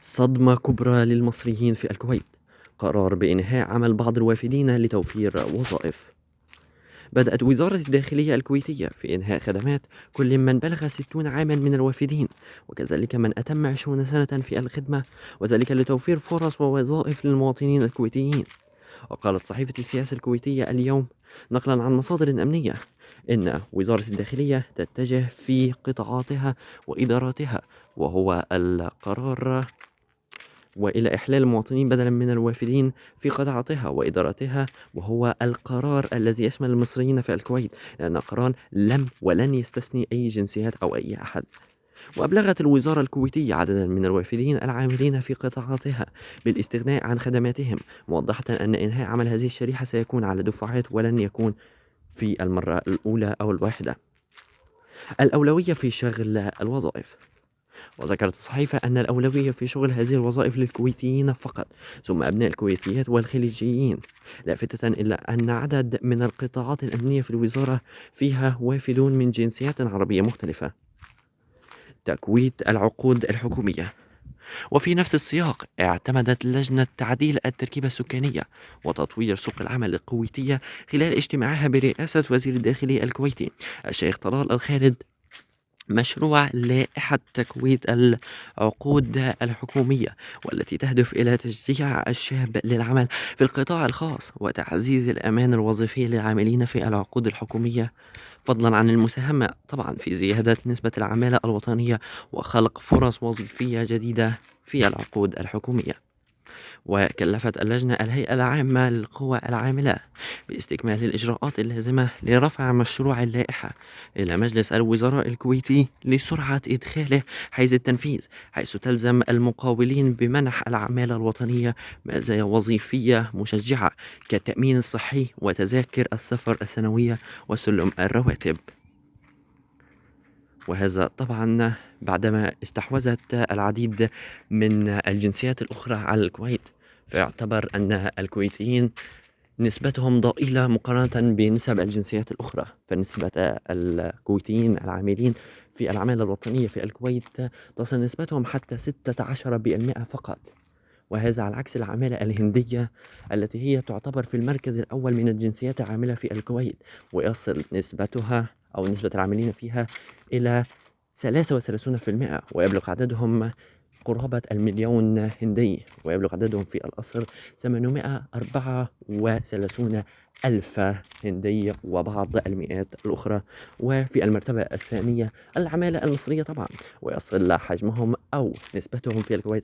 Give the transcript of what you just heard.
صدمة كبرى للمصريين في الكويت. قرار بإنهاء عمل بعض الوافدين لتوفير وظائف. بدأت وزارة الداخلية الكويتية في إنهاء خدمات كل من بلغ 60 عاما من الوافدين، وكذلك من أتم 20 سنة في الخدمة، وذلك لتوفير فرص ووظائف للمواطنين الكويتيين. وقالت صحيفة السياسة الكويتية اليوم نقلا عن مصادر أمنية إن وزارة الداخلية تتجه في قطاعاتها وإداراتها، وهو القرار وإلى إحلال المواطنين بدلا من الوافدين في قطاعاتها وإداراتها، وهو القرار الذي يشمل المصريين في الكويت، لأن قرار لم ولن يستثني أي جنسيات أو أي أحد. وأبلغت الوزارة الكويتية عددا من الوافدين العاملين في قطاعاتها بالاستغناء عن خدماتهم، موضحة أن إنهاء عمل هذه الشريحة سيكون على دفعات ولن يكون في المرة الأولى أو الواحدة. الأولوية في شغل الوظائف. وذكرت الصحيفة أن الأولوية في شغل هذه الوظائف للكويتيين فقط، ثم أبناء الكويتيات والخليجيين، لافتة إلى أن عدد من القطاعات الأمنية في الوزارة فيها وافدون من جنسيات عربية مختلفة. تكويت العقود الحكومية. وفي نفس السياق اعتمدت لجنة تعديل التركيبة السكانية وتطوير سوق العمل الكويتية خلال اجتماعها برئاسة وزير الداخلية الكويتي الشيخ طلال الخالد مشروع لائحة تكويد العقود الحكومية، والتي تهدف إلى تشجيع الشباب للعمل في القطاع الخاص وتعزيز الأمان الوظيفي للعاملين في العقود الحكومية، فضلا عن المساهمة طبعا في زيادة نسبة العمالة الوطنية وخلق فرص وظيفية جديدة في العقود الحكومية. وكلفت اللجنة الهيئة العامة للقوى العاملة باستكمال الإجراءات اللازمة لرفع مشروع اللائحة إلى مجلس الوزراء الكويتي لسرعة إدخاله حيز التنفيذ، حيث تلزم المقاولين بمنح العمالة الوطنية مزايا وظيفية مشجعة كالتأمين الصحي وتذاكر السفر السنوية وسلم الرواتب. وهذا طبعا بعدما استحوذت العديد من الجنسيات الأخرى على الكويت، فيعتبر أن الكويتيين نسبتهم ضئيلة مقارنة بنسب الجنسيات الأخرى، فنسبة الكويتيين العاملين في العمالة الوطنية في الكويت تصل نسبتهم حتى 16% فقط، وهذا على عكس العمالة الهندية التي هي تعتبر في المركز الأول من الجنسيات العاملة في الكويت، ويصل نسبتها أو نسبة العاملين فيها إلى 33%، ويبلغ عددهم قرابة المليون هندي، ويبلغ عددهم في الأسر 834 ألف هندي وبعض المئات الأخرى. وفي المرتبة الثانية العمالة المصرية طبعا، ويصل حجمهم أو نسبتهم في الكويت